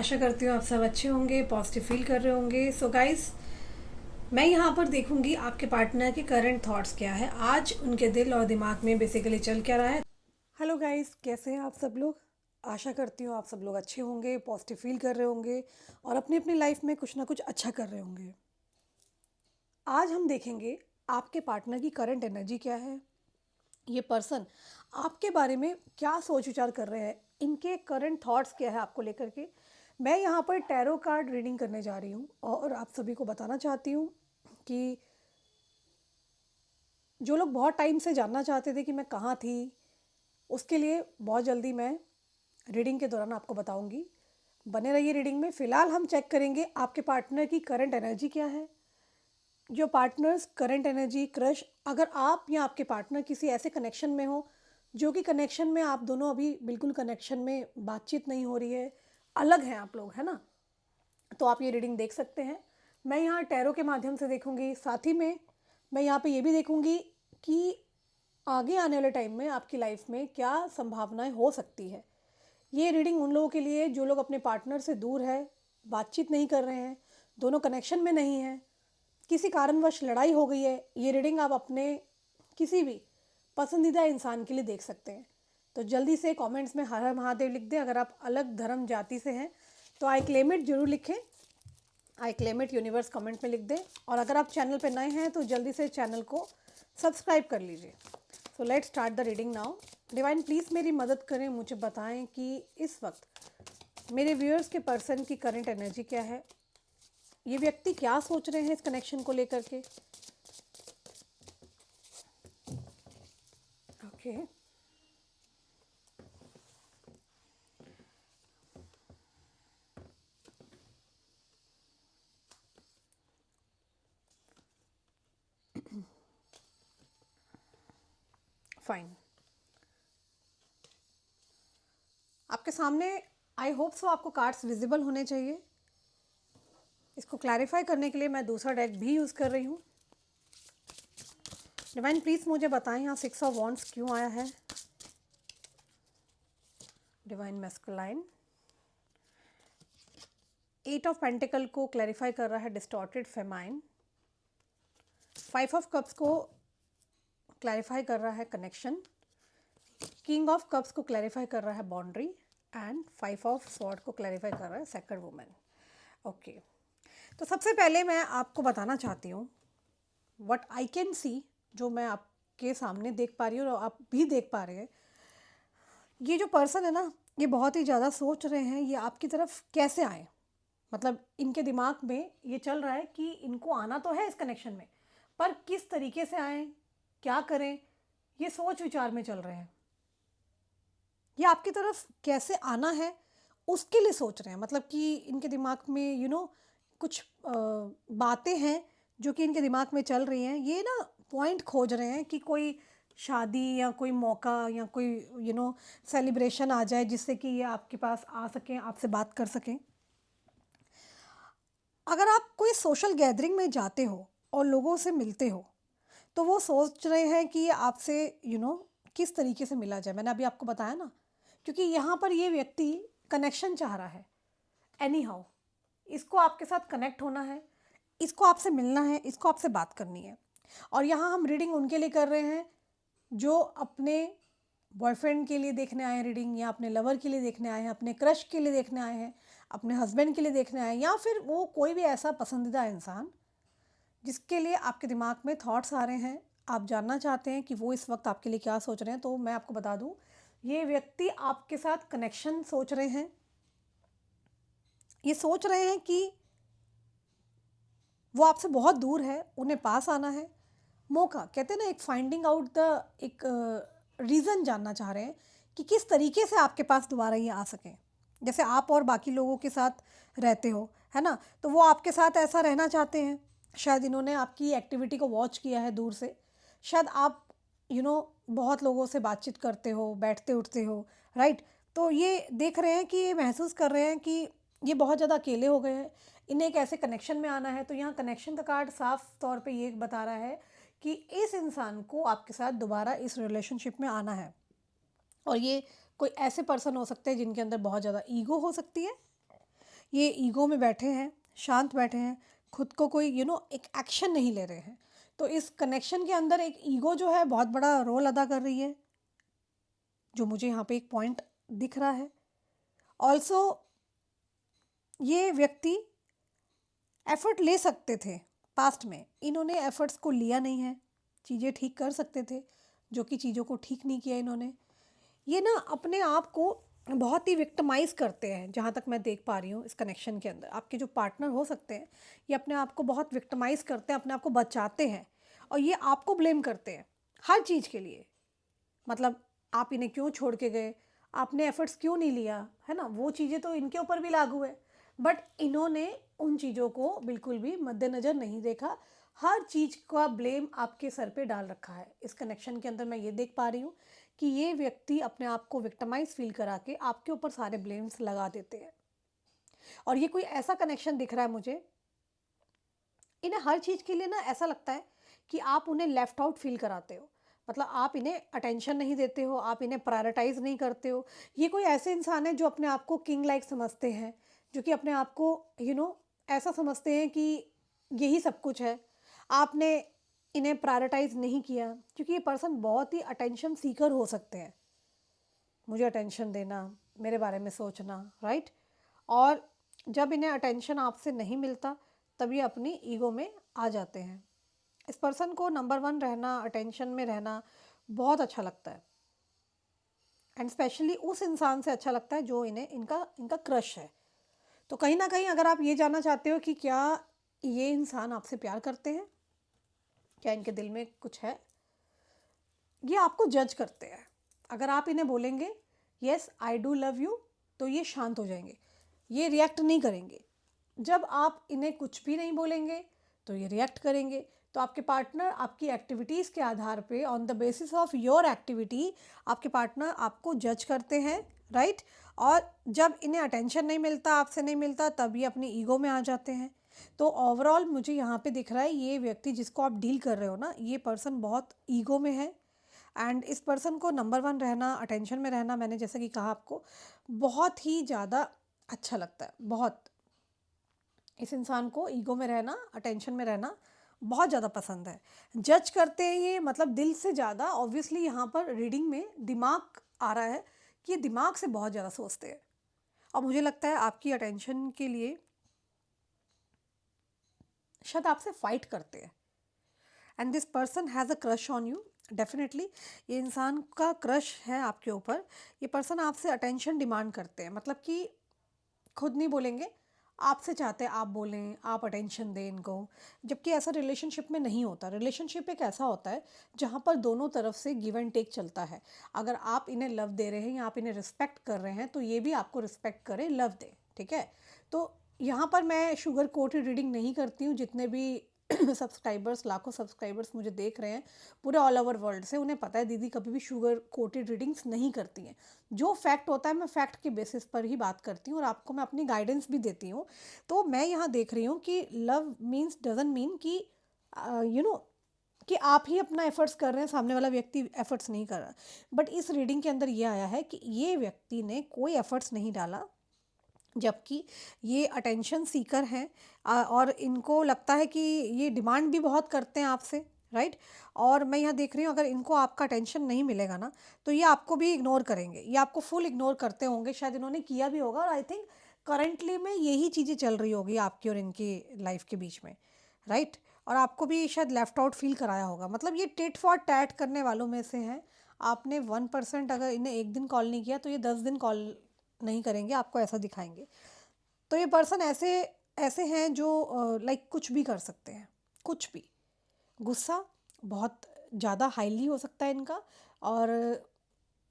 आशा करती हूँ आप सब अच्छे होंगे, पॉजिटिव फील कर रहे होंगे। सो गाइस, मैं यहाँ पर देखूंगी आपके पार्टनर के करंट थॉट्स क्या है, आज उनके दिल और दिमाग में बेसिकली चल क्या रहा है। हेलो गाइस, कैसे हैं आप सब लोग। आशा करती हूँ आप सब लोग अच्छे होंगे, पॉजिटिव फील कर रहे होंगे और अपनी अपनी लाइफ में कुछ ना कुछ अच्छा कर रहे होंगे। आज हम देखेंगे आपके पार्टनर की करंट एनर्जी क्या है, ये पर्सन आपके बारे में क्या सोच विचार कर रहे हैं, इनके करंट थॉट्स क्या है आपको लेकर के। मैं यहाँ पर टैरो कार्ड रीडिंग करने जा रही हूँ और आप सभी को बताना चाहती हूँ कि जो लोग बहुत टाइम से जानना चाहते थे कि मैं कहाँ थी, उसके लिए बहुत जल्दी मैं रीडिंग के दौरान आपको बताऊंगी। बने रहिए रीडिंग में। फ़िलहाल हम चेक करेंगे आपके पार्टनर की करंट एनर्जी क्या है। जो पार्टनर्स करंट एनर्जी क्रश, अगर आप या आपके पार्टनर किसी ऐसे कनेक्शन में हो जो कि कनेक्शन में आप दोनों अभी बिल्कुल कनेक्शन में बातचीत नहीं हो रही है, अलग हैं आप लोग, है ना, तो आप ये रीडिंग देख सकते हैं। मैं यहाँ टैरो के माध्यम से देखूंगी, साथ ही में मैं यहाँ पे ये भी देखूंगी कि आगे आने वाले टाइम में आपकी लाइफ में क्या संभावनाएं हो सकती है। ये रीडिंग उन लोगों के लिए जो लोग अपने पार्टनर से दूर है, बातचीत नहीं कर रहे हैं, दोनों कनेक्शन में नहीं हैं, किसी कारणवश लड़ाई हो गई है। ये रीडिंग आप अपने किसी भी पसंदीदा इंसान के लिए देख सकते हैं। तो जल्दी से कमेंट्स में हर हर महादेव लिख दें। अगर आप अलग धर्म जाति से हैं तो आई क्लेम इट जरूर लिखें, I claim it universe comment में लिख दें। और अगर आप चैनल पर नए हैं तो जल्दी से चैनल को सब्सक्राइब कर लीजिए। So let's start the reading now. Divine please मेरी मदद करें, मुझे बताएं कि इस वक्त मेरे व्यूअर्स के पर्सन की करंट एनर्जी क्या है, ये व्यक्ति क्या सोच रहे हैं इस कनेक्शन को लेकर के। Okay, fine. आपके सामने आई होप सो आपको कार्ड्स विजिबल होने चाहिए। इसको क्लैरिफाई करने के लिए मैं दूसरा डेक भी यूज़ कर रही हूँ। डिवाइन प्लीज़ मुझे बताएं यहाँ 6 ऑफ वॉन्ड्स क्यों आया है। डिवाइन मैस्कुलाइन 8 ऑफ पेंटिकल को क्लैरिफाई कर रहा है डिस्टॉर्टेड फेमाइन। 5 ऑफ कप्स को क्लैरिफाई कर रहा है कनेक्शन। किंग ऑफ कप्स को क्लैरिफाई कर रहा है बाउंड्री एंड 5 ऑफ स्वॉर्ड को क्लैरिफाई कर रहा है सेकंड वुमेन। ओके, तो सबसे पहले मैं आपको बताना चाहती हूँ व्हाट आई कैन सी, जो मैं आपके सामने देख पा रही हूँ और आप भी देख पा रहे हैं। ये जो पर्सन है ना, ये बहुत ही ज़्यादा सोच रहे हैं ये आपकी तरफ कैसे आए। मतलब इनके दिमाग में ये चल रहा है कि इनको आना तो है इस कनेक्शन में, पर किस तरीके से आए, क्या करें, ये सोच विचार में चल रहे हैं। ये आपकी तरफ कैसे आना है उसके लिए सोच रहे हैं। मतलब कि इनके दिमाग में कुछ बातें हैं जो कि इनके दिमाग में चल रही हैं। ये ना पॉइंट खोज रहे हैं कि कोई शादी या कोई मौका या कोई सेलिब्रेशन आ जाए जिससे कि ये आपके पास आ सकें, आपसे बात कर सकें। अगर आप कोई सोशल गैदरिंग में जाते हो और लोगों से मिलते हो तो वो सोच रहे हैं कि ये आपसे किस तरीके से मिला जाए। मैंने अभी आपको बताया ना, क्योंकि यहाँ पर ये व्यक्ति कनेक्शन चाह रहा है। एनी हाउ, इसको आपके साथ कनेक्ट होना है, इसको आपसे मिलना है, इसको आपसे बात करनी है। और यहाँ हम रीडिंग उनके लिए कर रहे हैं जो अपने बॉयफ्रेंड के लिए देखने आए हैं रीडिंग, या अपने लवर के लिए देखने आए हैं, अपने क्रश के लिए देखने आए हैं, अपने हस्बैंड के लिए देखने आए हैं, या फिर वो कोई भी ऐसा पसंदीदा इंसान जिसके लिए आपके दिमाग में थॉट्स आ रहे हैं, आप जानना चाहते हैं कि वो इस वक्त आपके लिए क्या सोच रहे हैं। तो मैं आपको बता दूं, ये व्यक्ति आपके साथ कनेक्शन सोच रहे हैं। ये सोच रहे हैं कि वो आपसे बहुत दूर है, उन्हें पास आना है। मौका कहते हैं ना, एक फाइंडिंग आउट द एक रीज़न जानना चाह रहे हैं कि किस तरीके से आपके पास दोबारा ये आ सकें। जैसे आप और बाकी लोगों के साथ रहते हो, है ना, तो वो आपके साथ ऐसा रहना चाहते हैं। शायद इन्होंने आपकी एक्टिविटी को वॉच किया है दूर से। शायद आप बहुत लोगों से बातचीत करते हो, बैठते उठते हो, राइट। तो ये देख रहे हैं कि ये महसूस कर रहे हैं कि ये बहुत ज़्यादा अकेले हो गए हैं, इन्हें एक ऐसे कनेक्शन में आना है। तो यहाँ कनेक्शन का कार्ड साफ तौर पे ये बता रहा है कि इस इंसान को आपके साथ दोबारा इस रिलेशनशिप में आना है। और ये कोई ऐसे पर्सन हो सकते हैं जिनके अंदर बहुत ज़्यादा ईगो हो सकती है, ये ईगो में बैठे हैं, शांत बैठे हैं, खुद को कोई एक एक्शन नहीं ले रहे हैं। तो इस कनेक्शन के अंदर एक ईगो जो है बहुत बड़ा रोल अदा कर रही है, जो मुझे यहाँ पे एक पॉइंट दिख रहा है। ऑल्सो ये व्यक्ति एफर्ट ले सकते थे पास्ट में, इन्होंने एफर्ट्स को लिया नहीं है। चीज़ें ठीक कर सकते थे, जो कि चीज़ों को ठीक नहीं किया इन्होंने। ये ना अपने आप को बहुत ही विक्टिमाइज़ करते हैं, जहाँ तक मैं देख पा रही हूँ इस कनेक्शन के अंदर। आपके जो पार्टनर हो सकते हैं, ये अपने आप को बहुत विक्टिमाइज़ करते हैं, अपने आप को बचाते हैं, और ये आपको ब्लेम करते हैं हर चीज़ के लिए। मतलब आप इन्हें क्यों छोड़ के गए, आपने एफर्ट्स क्यों नहीं लिया, है ना, वो चीज़ें तो इनके ऊपर भी लागू है। बट इन्होंने उन चीज़ों को बिल्कुल भी मद्देनज़र नहीं देखा, हर चीज़ का ब्लेम आपके सर पे डाल रखा है। इस कनेक्शन के अंदर मैं ये देख पा रही हूँ कि ये व्यक्ति अपने आप को विक्टिमाइज फील करा के आपके ऊपर सारे ब्लेम्स लगा देते हैं। और ये कोई ऐसा कनेक्शन दिख रहा है मुझे, इन्हें हर चीज़ के लिए ना ऐसा लगता है कि आप उन्हें लेफ्ट आउट फील कराते हो। मतलब आप इन्हें अटेंशन नहीं देते हो, आप इन्हें प्रायोरिटाइज नहीं करते हो। ये कोई ऐसे इंसान है जो अपने आप को किंग लाइक समझते हैं, जो कि अपने आप को ऐसा समझते हैं कि यही सब कुछ है। आपने इन्हें प्रायोरिटाइज नहीं किया, क्योंकि ये पर्सन बहुत ही अटेंशन सीकर हो सकते हैं। मुझे अटेंशन देना, मेरे बारे में सोचना, राइट। और जब इन्हें अटेंशन आपसे नहीं मिलता, तब ये अपनी ईगो में आ जाते हैं। इस पर्सन को नंबर वन रहना, अटेंशन में रहना बहुत अच्छा लगता है, एंड स्पेशली उस इंसान से अच्छा लगता है जो इन्हें इनका इनका क्रश है। तो कहीं ना कहीं अगर आप ये जानना चाहते हो कि क्या ये इंसान आपसे प्यार करते हैं, क्या इनके दिल में कुछ है, ये आपको जज करते हैं। अगर आप इन्हें बोलेंगे yes I do love you, तो ये शांत हो जाएंगे, ये रिएक्ट नहीं करेंगे। जब आप इन्हें कुछ भी नहीं बोलेंगे, तो ये रिएक्ट करेंगे। तो आपके पार्टनर आपकी एक्टिविटीज़ के आधार पे, on the basis of your activity, आपके पार्टनर आपको जज करते हैं, राइट। और जब इन्हें अटेंशन नहीं मिलता, आपसे नहीं मिलता, तब ये अपनी ईगो में आ जाते हैं। तो ओवरऑल मुझे यहाँ पे दिख रहा है ये व्यक्ति जिसको आप डील कर रहे हो ना, ये पर्सन बहुत ईगो में है। एंड इस पर्सन को नंबर वन रहना, अटेंशन में रहना, मैंने जैसे कि कहा आपको, बहुत ही ज़्यादा अच्छा लगता है। बहुत, इस इंसान को ईगो में रहना, अटेंशन में रहना बहुत ज़्यादा पसंद है। जज करते हैं ये, मतलब दिल से ज़्यादा। ऑब्वियसली यहाँ पर रीडिंग में दिमाग आ रहा है कि ये दिमाग से बहुत ज़्यादा सोचते हैं, और मुझे लगता है आपकी अटेंशन के लिए शायद आपसे फाइट करते हैं। And this person has a crush on you, definitely ये इंसान का क्रश है आपके ऊपर। ये पर्सन आपसे अटेंशन डिमांड करते हैं, मतलब कि खुद नहीं बोलेंगे, आपसे चाहते हैं आप बोलें, आप अटेंशन दें इनको। जबकि ऐसा रिलेशनशिप में नहीं होता। रिलेशनशिप एक ऐसा होता है जहाँ पर दोनों तरफ से गिव एंड टेक चलता है। अगर आप इन्हें लव दे रहे हैं या आप इन्हें रिस्पेक्ट कर रहे हैं, तो ये भी आपको रिस्पेक्ट करें, लव दें, ठीक है। तो यहाँ पर मैं शुगर कोटेड रीडिंग नहीं करती हूँ। जितने भी सब्सक्राइबर्स, लाखों सब्सक्राइबर्स मुझे देख रहे हैं पूरे ऑल ओवर वर्ल्ड से, उन्हें पता है दीदी कभी भी शुगर कोटेड रीडिंग्स नहीं करती हैं। जो फैक्ट होता है मैं फैक्ट के बेसिस पर ही बात करती हूँ, और आपको मैं अपनी गाइडेंस भी देती हूँ। तो मैं यहाँ देख रही हूँ कि लव मीन्स डजंट मीन कि यू नो कि आप ही अपना एफर्ट्स कर रहे हैं, सामने वाला व्यक्ति एफर्ट्स नहीं कर रहा। बट इस रीडिंग के अंदर ये आया है कि ये व्यक्ति ने कोई एफर्ट्स नहीं डाला, जबकि ये अटेंशन सीकर हैं, और इनको लगता है कि ये डिमांड भी बहुत करते हैं आपसे, राइट। और मैं यहाँ देख रही हूँ अगर इनको आपका अटेंशन नहीं मिलेगा ना, तो ये आपको भी इग्नोर करेंगे, ये आपको फुल इग्नोर करते होंगे। शायद इन्होंने किया भी होगा, और आई थिंक करंटली में यही चीज़ें चल रही होगी आपकी और इनकी लाइफ के बीच में, राइट। और आपको भी शायद लेफ्ट आउट फील कराया होगा। मतलब ये टिट फॉर टैट करने वालों में से हैं। आपने 1% अगर इन्हें एक दिन कॉल नहीं किया, तो ये 10 दिन कॉल नहीं करेंगे, आपको ऐसा दिखाएंगे। तो ये पर्सन ऐसे ऐसे हैं जो लाइक कुछ भी कर सकते हैं, कुछ भी। गुस्सा बहुत ज़्यादा हाईली हो सकता है इनका, और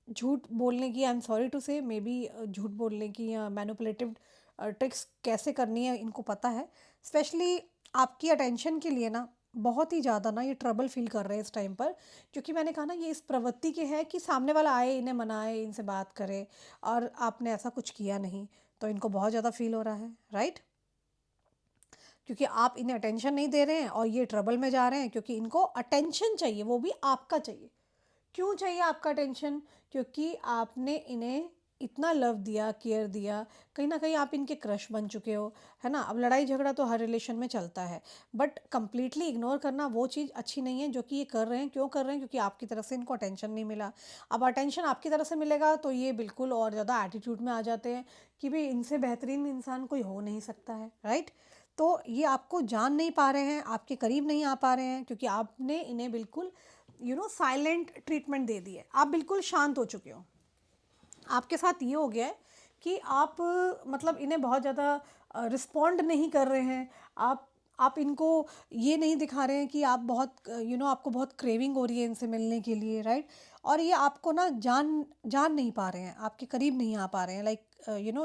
झूठ बोलने की, आई एम सॉरी टू से, मे बी झूठ बोलने की या मैनिपुलेटिव ट्रिक्स कैसे करनी है इनको पता है। स्पेशली आपकी अटेंशन के लिए ना बहुत ही ज़्यादा ना ये ट्रबल फील कर रहे हैं इस टाइम पर, क्योंकि मैंने कहा ना ये इस प्रवृत्ति के हैं कि सामने वाला आए, इन्हें मनाए, इनसे बात करे, और आपने ऐसा कुछ किया नहीं, तो इनको बहुत ज़्यादा फील हो रहा है, राइट। क्योंकि आप इन्हें अटेंशन नहीं दे रहे हैं, और ये ट्रबल में जा रहे हैं, क्योंकि इनको अटेंशन चाहिए, वो भी आपका चाहिए। क्यों चाहिए आपका अटेंशन? क्योंकि आपने इन्हें इतना लव दिया, केयर दिया, कहीं न कहीं आप इनके क्रश बन चुके हो, है ना? अब लड़ाई झगड़ा तो हर रिलेशन में चलता है, बट कंप्लीटली इग्नोर करना वो चीज़ अच्छी नहीं है जो कि ये कर रहे हैं। क्यों कर रहे हैं? क्योंकि आपकी तरफ से इनको अटेंशन नहीं मिला। अब अटेंशन आपकी तरफ से मिलेगा तो ये बिल्कुल और ज़्यादा एटीट्यूड में आ जाते हैं कि भई इनसे बेहतरीन इंसान कोई हो नहीं सकता है, राइट? तो ये आपको जान नहीं पा रहे हैं, आपके करीब नहीं आ पा रहे हैं क्योंकि आपने इन्हें बिल्कुल साइलेंट ट्रीटमेंट दे दी है। आप बिल्कुल शांत हो चुके हो। आपके साथ ये हो गया है कि आप मतलब इन्हें बहुत ज़्यादा रिस्पॉन्ड नहीं कर रहे हैं। आप इनको ये नहीं दिखा रहे हैं कि आप बहुत आपको बहुत क्रेविंग हो रही है इनसे मिलने के लिए, राइट? और ये आपको ना जान जान नहीं पा रहे हैं, आपके करीब नहीं आ पा रहे हैं, लाइक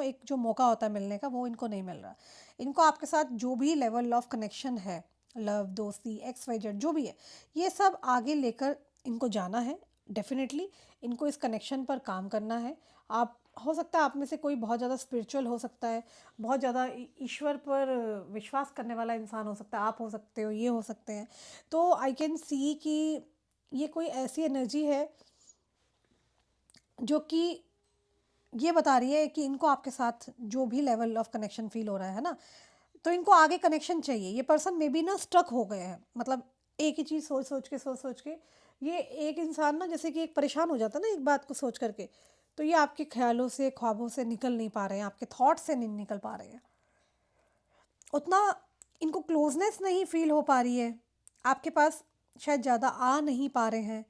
एक जो मौका होता है मिलने का वो इनको नहीं मिल रहा। इनको आपके साथ जो भी लेवल ऑफ कनेक्शन है, लव, दोस्ती, एक्स वाई जेड जो भी है, ये सब आगे लेकर इनको जाना है। डेफ़िनेटली इनको इस कनेक्शन पर काम करना है। आप हो सकता है आप में से कोई बहुत ज़्यादा स्पिरिचुअल हो सकता है, बहुत ज़्यादा ईश्वर पर विश्वास करने वाला इंसान हो सकता है, आप हो सकते हो, ये हो सकते हैं। तो आई कैन सी कि ये कोई ऐसी एनर्जी है जो कि ये बता रही है कि इनको आपके साथ जो भी लेवल ऑफ कनेक्शन फ़ील हो रहा है ना, तो इनको आगे कनेक्शन चाहिए। ये पर्सन मे बी ना स्ट्रक हो गए हैं, मतलब एक ही चीज़ सोच सोच के ये एक इंसान ना जैसे कि एक परेशान हो जाता है ना एक बात को सोच करके, तो ये आपके ख्यालों से, ख्वाबों से निकल नहीं पा रहे हैं, आपके थॉट से नहीं निकल पा रहे हैं। उतना इनको क्लोजनेस नहीं फील हो पा रही है, आपके पास शायद ज़्यादा आ नहीं पा रहे हैं,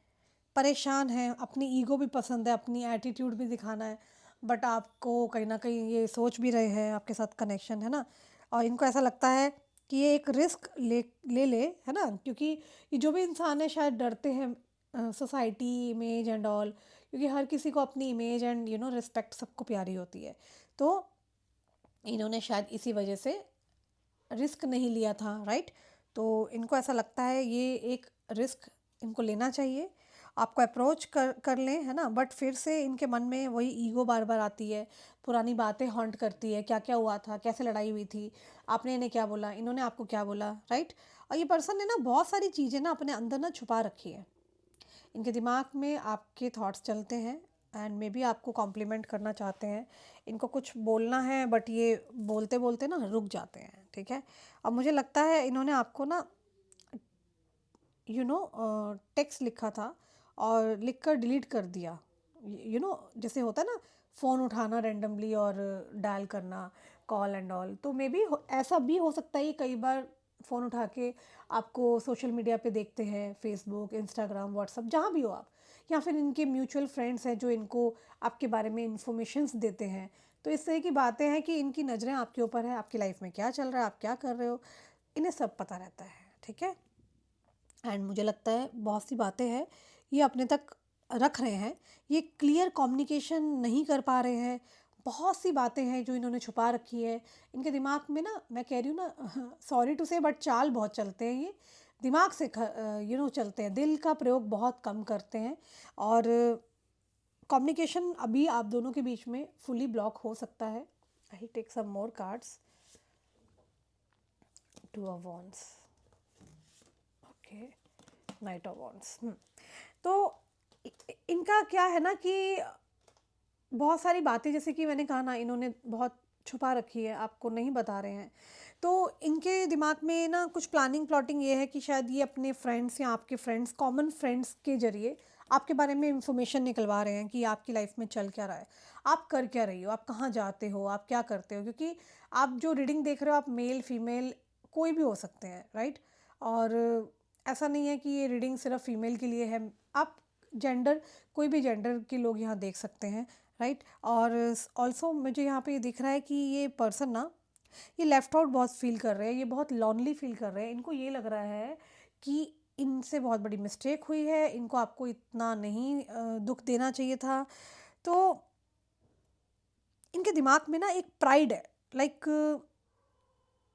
परेशान हैं, अपनी ईगो भी पसंद है, अपनी एटीट्यूड भी दिखाना है, बट आपको कहीं ना कहीं ये सोच भी रहे हैं आपके साथ कनेक्शन है ना। और इनको ऐसा लगता है कि ये एक रिस्क ले है ना, क्योंकि ये जो भी इंसान है शायद डरते हैं सोसाइटी, इमेज एंड ऑल, क्योंकि हर किसी को अपनी इमेज एंड रिस्पेक्ट सबको प्यारी होती है। तो इन्होंने शायद इसी वजह से रिस्क नहीं लिया था, राइट? तो इनको ऐसा लगता है ये एक रिस्क इनको लेना चाहिए। आपको अप्रोच कर लें, है ना? बट फिर से इनके मन में वही ईगो बार बार आती है, पुरानी बातें हॉन्ट करती है, क्या क्या हुआ था, कैसे लड़ाई हुई थी, आपने इन्हें क्या बोला, इन्होंने आपको क्या बोला, राइट? और ये पर्सन ने ना बहुत सारी चीज़ें ना अपने अंदर ना छुपा रखी है। इनके दिमाग में आपके थॉट्स चलते हैं एंड मे बी आपको कॉम्प्लीमेंट करना चाहते हैं, इनको कुछ बोलना है बट ये बोलते बोलते ना रुक जाते हैं, ठीक है? अब मुझे लगता है इन्होंने आपको ना टेक्स्ट लिखा था और लिख कर डिलीट कर दिया। जैसे होता है ना, फ़ोन उठाना रैंडमली और डायल करना, कॉल एंड ऑल, तो मे बी ऐसा भी हो सकता है। कई बार फ़ोन उठा के आपको सोशल मीडिया पे देखते हैं, फेसबुक, इंस्टाग्राम, व्हाट्सअप, जहाँ भी हो आप, या फिर इनके म्यूचुअल फ्रेंड्स हैं जो इनको आपके बारे में इंफॉर्मेशंस देते हैं। तो इस तरह की बातें हैं कि इनकी नज़रें आपके ऊपर है, आपकी लाइफ में क्या चल रहा है, आप क्या कर रहे हो, इन्हें सब पता रहता है, ठीक है? एंड मुझे लगता है बहुत सी बातें हैं ये अपने तक रख रहे हैं, ये क्लियर कम्युनिकेशन नहीं कर पा रहे हैं। बहुत सी बातें हैं जो इन्होंने छुपा रखी है इनके दिमाग में ना, मैं कह रही हूँ ना, सॉरी टू से बट चाल बहुत चलते हैं ये, दिमाग से चलते हैं, दिल का प्रयोग बहुत कम करते हैं। और कम्युनिकेशन अभी आप दोनों के बीच में फुली ब्लॉक हो सकता है। I take some more cards. Two of wands, okay, knight of wands. तो इनका क्या है ना कि बहुत सारी बातें, जैसे कि मैंने कहा ना, इन्होंने बहुत छुपा रखी है, आपको नहीं बता रहे हैं। तो इनके दिमाग में ना कुछ प्लानिंग प्लॉटिंग ये है कि शायद ये अपने फ्रेंड्स या आपके फ्रेंड्स, कॉमन फ्रेंड्स के ज़रिए आपके बारे में इंफॉर्मेशन निकलवा रहे हैं कि आपकी लाइफ में चल क्या रहा है, आप कर क्या रही हो, आप कहाँ जाते हो, आप क्या करते हो, क्योंकि आप जो रीडिंग देख रहे हो आप मेल फीमेल कोई भी हो सकते हैं, राइट? और ऐसा नहीं है कि ये रीडिंग सिर्फ फीमेल के लिए है, आप जेंडर, कोई भी जेंडर के लोग यहाँ देख सकते हैं, राइट? और ऑल्सो मुझे यहाँ पे ये दिख रहा है कि ये पर्सन ना, ये लेफ्ट आउट बहुत फील कर रहे हैं, ये बहुत लॉनली फील कर रहे हैं। इनको ये लग रहा है कि इनसे बहुत बड़ी मिस्टेक हुई है, इनको आपको इतना नहीं दुख देना चाहिए था। तो इनके दिमाग में ना एक प्राइड है, लाइक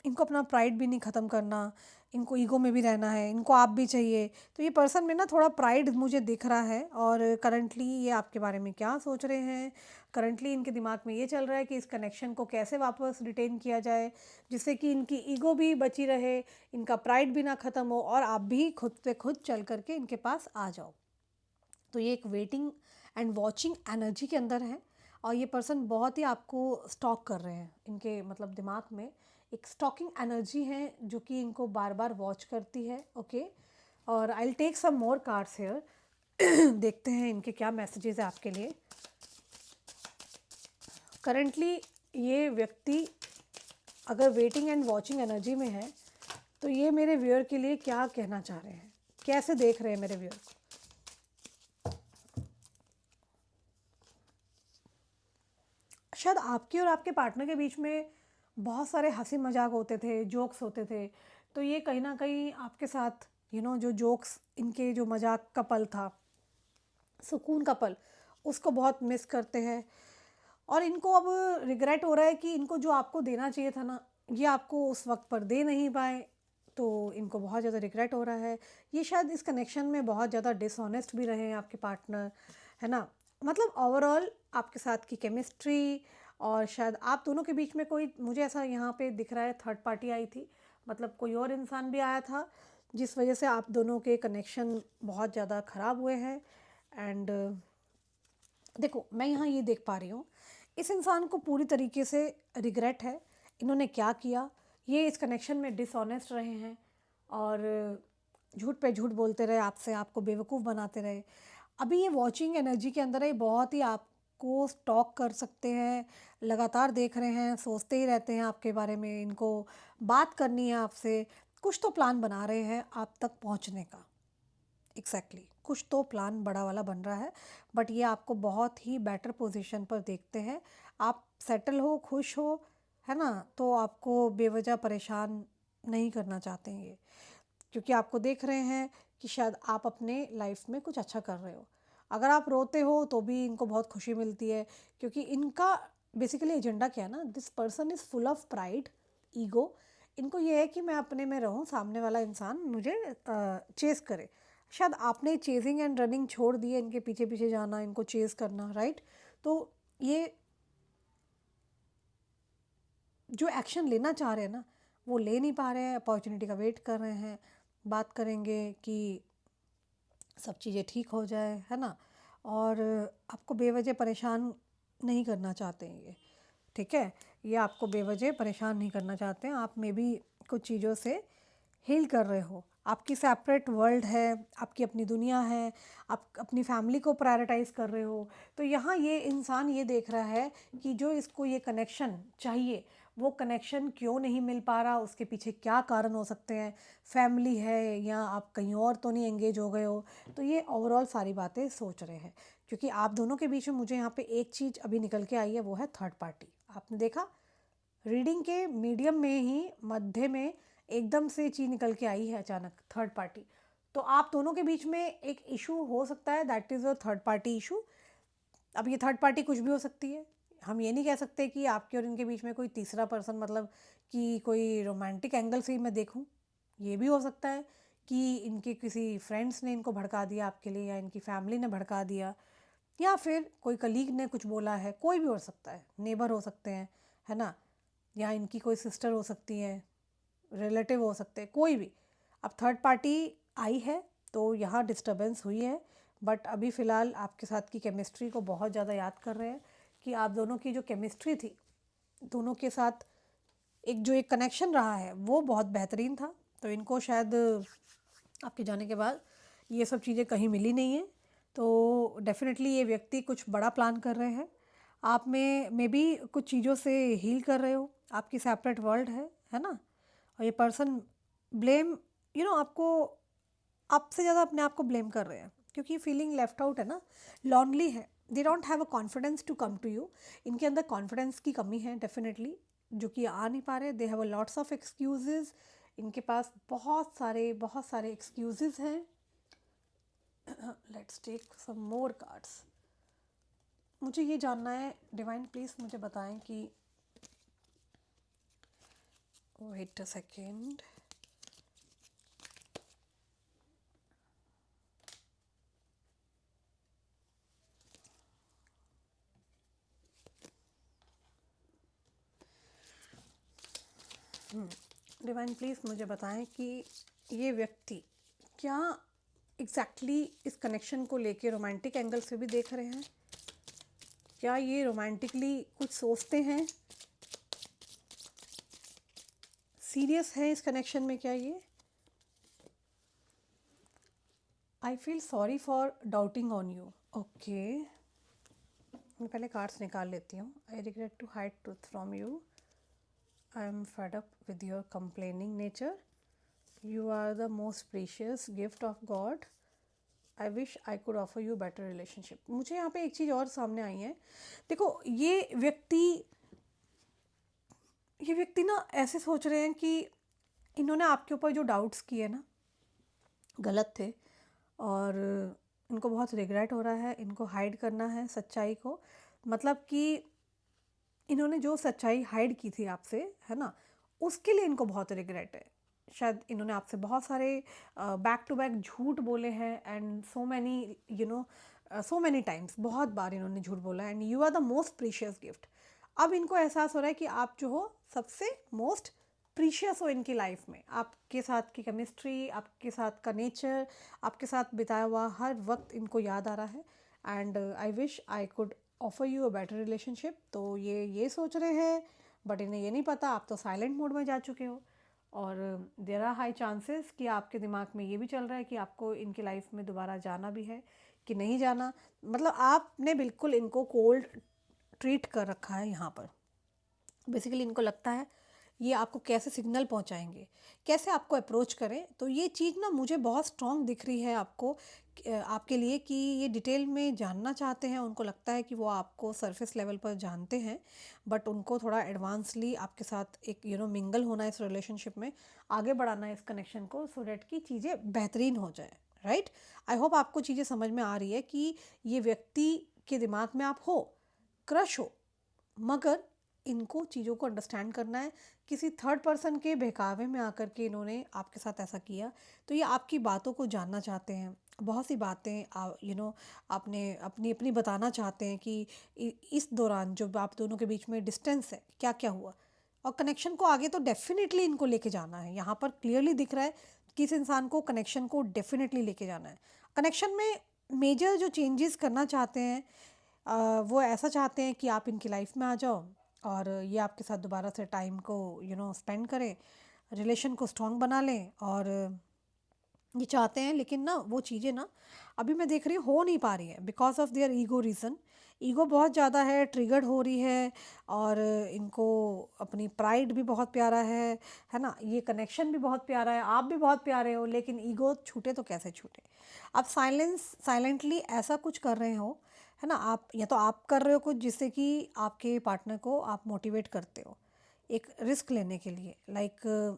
इनको अपना प्राइड भी नहीं ख़त्म करना, इनको ईगो में भी रहना है, इनको आप भी चाहिए। तो ये पर्सन में ना थोड़ा प्राइड मुझे दिख रहा है। और करंटली ये आपके बारे में क्या सोच रहे हैं, करंटली इनके दिमाग में ये चल रहा है कि इस कनेक्शन को कैसे वापस रिटेन किया जाए, जिससे कि इनकी ईगो भी बची रहे, इनका प्राइड भी ना ख़त्म हो और आप भी खुद पे खुद चल करके इनके पास आ जाओ। तो ये एक वेटिंग एंड वॉचिंग एनर्जी के अंदर है। और ये पर्सन बहुत ही आपको स्टॉक कर रहे हैं। इनके मतलब दिमाग में एक स्टॉकिंग एनर्जी है जो कि इनको बार बार वॉच करती है। ओके, और I will take some more cards here. देखते हैं इनके क्या मैसेजेस है आपके लिए। करंटली ये व्यक्ति अगर वेटिंग एंड वॉचिंग एनर्जी में है तो ये मेरे व्यूअर के लिए क्या कहना चाह रहे हैं, कैसे देख रहे हैं मेरे व्यूअर को। शायद आपके और आपके पार्टनर के बीच में बहुत सारे हंसी मजाक होते थे, जोक्स होते थे, तो ये कहीं ना कहीं आपके साथ जो जोक्स, इनके जो मजाक का पल था, सुकून का पल, उसको बहुत मिस करते हैं। और इनको अब रिग्रेट हो रहा है कि इनको जो आपको देना चाहिए था ना, ये आपको उस वक्त पर दे नहीं पाए, तो इनको बहुत ज़्यादा रिग्रेट हो रहा है। ये शायद इस कनेक्शन में बहुत ज़्यादा डिसऑनेस्ट भी रहे हैं आपके पार्टनर, है ना। मतलब ओवरऑल आपके साथ की केमिस्ट्री, और शायद आप दोनों के बीच में कोई, मुझे ऐसा यहाँ पे दिख रहा है, थर्ड पार्टी आई थी, मतलब कोई और इंसान भी आया था, जिस वजह से आप दोनों के कनेक्शन बहुत ज़्यादा ख़राब हुए हैं। एंड देखो, मैं यहाँ ये देख पा रही हूँ, इस इंसान को पूरी तरीके से रिग्रेट है। इन्होंने क्या किया, ये इस कनेक्शन में डिसऑनेस्ट रहे हैं और झूठ पे झूठ बोलते रहे आपसे, आपको बेवकूफ़ बनाते रहे। अभी ये वॉचिंग एनर्जी के अंदर है, बहुत ही आपको स्टॉक कर सकते हैं, लगातार देख रहे हैं, सोचते ही रहते हैं आपके बारे में, इनको बात करनी है आपसे, कुछ तो प्लान बना रहे हैं आप तक पहुँचने का। एग्जैक्टली कुछ तो प्लान बड़ा वाला बन रहा है, बट ये आपको बहुत ही बेटर पोजीशन पर देखते हैं। आप सेटल हो, खुश हो, है ना, तो आपको बेवजह परेशान नहीं करना चाहते हैं ये, क्योंकि आपको देख रहे हैं कि शायद आप अपने लाइफ में कुछ अच्छा कर रहे हो। अगर आप रोते हो तो भी इनको बहुत खुशी मिलती है, क्योंकि इनका बेसिकली एजेंडा क्या है ना, this person is full of pride, ego. इनको ये है कि मैं अपने में रहूं, सामने वाला इंसान मुझे चेस करे। शायद आपने चेजिंग एंड रनिंग छोड़ दी है, इनके पीछे पीछे जाना, इनको चेज करना, राइट। तो ये जो एक्शन लेना चाह रहे हैं ना, वो ले नहीं पा रहे हैं, अपॉर्चुनिटी का वेट कर रहे हैं। बात करेंगे कि सब चीज़ें ठीक हो जाए, है ना, और आपको बेवजह परेशान नहीं करना चाहते हैं ये, ठीक है। ये आपको बेवजह परेशान नहीं करना चाहते हैं। आप में भी कुछ चीज़ों से हील कर रहे हो, आपकी सेपरेट वर्ल्ड है, आपकी अपनी दुनिया है, आप अपनी फैमिली को प्रायोरिटाइज कर रहे हो। तो यहाँ ये इंसान ये देख रहा है कि जो इसको ये कनेक्शन चाहिए, वो कनेक्शन क्यों नहीं मिल पा रहा, उसके पीछे क्या कारण हो सकते हैं, फैमिली है या आप कहीं और तो नहीं एंगेज हो गए हो। तो ये ओवरऑल सारी बातें सोच रहे हैं, क्योंकि आप दोनों के बीच में मुझे यहाँ पे एक चीज़ अभी निकल के आई है, वो है थर्ड पार्टी। आपने देखा, रीडिंग के मीडियम में ही मध्य में एकदम से चीज निकल के आई है अचानक, थर्ड पार्टी। तो आप दोनों के बीच में एक इशू हो सकता है, that is a third party issue. अब ये थर्ड पार्टी कुछ भी हो सकती है, हम ये नहीं कह सकते कि आपके और इनके बीच में कोई तीसरा पर्सन, मतलब कि कोई रोमांटिक एंगल से ही मैं देखूं। ये भी हो सकता है कि इनके किसी फ्रेंड्स ने इनको भड़का दिया आपके लिए, या इनकी फैमिली ने भड़का दिया, या फिर कोई कलीग ने कुछ बोला है, कोई भी हो सकता है, नेबर हो सकते हैं, है ना, या इनकी कोई सिस्टर हो सकती है, रिलेटिव हो सकते हैं, कोई भी। अब थर्ड पार्टी आई है तो यहाँ डिस्टरबेंस हुई है, बट अभी फ़िलहाल आपके साथ की केमिस्ट्री को बहुत ज़्यादा याद कर रहे हैं कि आप दोनों की जो केमिस्ट्री थी, दोनों के साथ एक कनेक्शन रहा है, वो बहुत बेहतरीन था। तो इनको शायद आपके जाने के बाद ये सब चीज़ें कहीं मिली नहीं है, तो डेफिनेटली ये व्यक्ति कुछ बड़ा प्लान कर रहे हैं। आप में मे बी कुछ चीज़ों से हील कर रहे हो, आपकी सेपरेट वर्ल्ड है ना। और ये पर्सन ब्लेम, आपको, आपसे ज़्यादा अपने आप को ब्लेम कर रहे हैं, क्योंकि फीलिंग लेफ्ट आउट है ना, लॉन्ली है, they don't have a confidence to come to you. इनके अंदर कॉन्फिडेंस की कमी है डेफिनेटली, जो कि आ नहीं पा रहे। They have a lots of excuses, इनके पास बहुत सारे एक्सक्यूजेज हैं। Let's take some more cards. मुझे ये जानना है, डिवाइन प्लीज़ मुझे बताएं कि, wait a second, divine please मुझे बताएं कि ये व्यक्ति क्या एग्जैक्टली इस कनेक्शन को लेके रोमांटिक एंगल से भी देख रहे हैं, क्या ये रोमांटिकली कुछ सोचते हैं? सीरियस है इस कनेक्शन में क्या ये? I feel sorry for doubting on you. Okay, मैं पहले कार्ड्स निकाल लेती हूँ। I regret to hide truth from you. I am fed up with your complaining nature. You are the most precious gift of God. I wish I could offer you better relationship. मुझे यहाँ पे एक चीज़ और सामने आई है। देखो, ये व्यक्ति ना ऐसे सोच रहे हैं कि इन्होंने आपके ऊपर जो डाउट्स किए ना, गलत थे, और इनको बहुत रिग्रेट हो रहा है। इनको हाइड करना है सच्चाई को। मतलब कि इन्होंने जो सच्चाई हाइड की थी आपसे, है ना, उसके लिए इनको बहुत रिग्रेट है। शायद इन्होंने आपसे बहुत सारे बैक टू बैक झूठ बोले हैं, and so many so many times, बहुत बार इन्होंने झूठ बोला है। And you are the most precious gift. अब इनको एहसास हो रहा है कि आप जो हो सबसे मोस्ट प्रीशियस हो इनकी लाइफ में। आपके साथ की केमिस्ट्री, आपके साथ का नेचर, आपके साथ बिताया हुआ हर वक्त इनको याद आ रहा है। And I wish I could offer you a better relationship. तो ये सोच रहे हैं, बट इन्हें ये नहीं पता आप तो साइलेंट मोड में जा चुके हो। और देयर आर हाई चांसेस कि आपके दिमाग में ये भी चल रहा है कि आपको इनकी लाइफ में दोबारा जाना भी है कि नहीं जाना। मतलब आपने बिल्कुल इनको कोल्ड ट्रीट कर रखा है यहाँ पर। बेसिकली इनको लगता है ये आपको कैसे सिग्नल पहुंचाएंगे, कैसे आपको अप्रोच करें। तो ये चीज़ ना मुझे बहुत स्ट्रॉन्ग दिख रही है आपको, आपके लिए, कि ये डिटेल में जानना चाहते हैं। उनको लगता है कि वो आपको सरफेस लेवल पर जानते हैं, बट उनको थोड़ा एडवांसली आपके साथ एक मिंगल होना है, इस रिलेशनशिप में आगे बढ़ाना है इस कनेक्शन को, सो डैट कि चीज़ें बेहतरीन हो जाए। राइट। आई होप आपको चीज़ें समझ में आ रही है कि ये व्यक्ति के दिमाग में आप हो, क्रश हो, मगर इनको चीज़ों को अंडरस्टैंड करना है। किसी थर्ड पर्सन के बहकावे में आकर के इन्होंने आपके साथ ऐसा किया, तो ये आपकी बातों को जानना चाहते हैं। बहुत सी बातें आपने अपनी अपनी बताना चाहते हैं कि इस दौरान जो आप दोनों के बीच में डिस्टेंस है, क्या क्या हुआ। और कनेक्शन को आगे तो डेफिनेटली इनको लेके जाना है। यहाँ पर क्लियरली दिख रहा है कि इस इंसान को कनेक्शन को डेफिनेटली लेके जाना है। कनेक्शन में मेजर जो चेंजेस करना चाहते हैं, वो ऐसा चाहते हैं कि आप इनकी लाइफ में आ जाओ और ये आपके साथ दोबारा से टाइम को स्पेंड करें, रिलेशन को स्ट्रॉन्ग बना लें। और ये चाहते हैं, लेकिन ना वो चीज़ें ना अभी मैं देख रही हूँ हो नहीं पा रही है, because of their ego reason. Ego बहुत ज़्यादा है, ट्रिगर्ड हो रही है। और इनको अपनी प्राइड भी बहुत प्यारा है ना, ये कनेक्शन भी बहुत प्यारा है, आप भी बहुत प्यारे हो, लेकिन ईगो छूटे तो कैसे छूटे। आप साइलेंटली ऐसा कुछ कर रहे हो, है ना, आप या तो आप कर रहे हो कुछ जिससे कि आपके पार्टनर को आप मोटिवेट करते हो एक रिस्क लेने के लिए। लाइक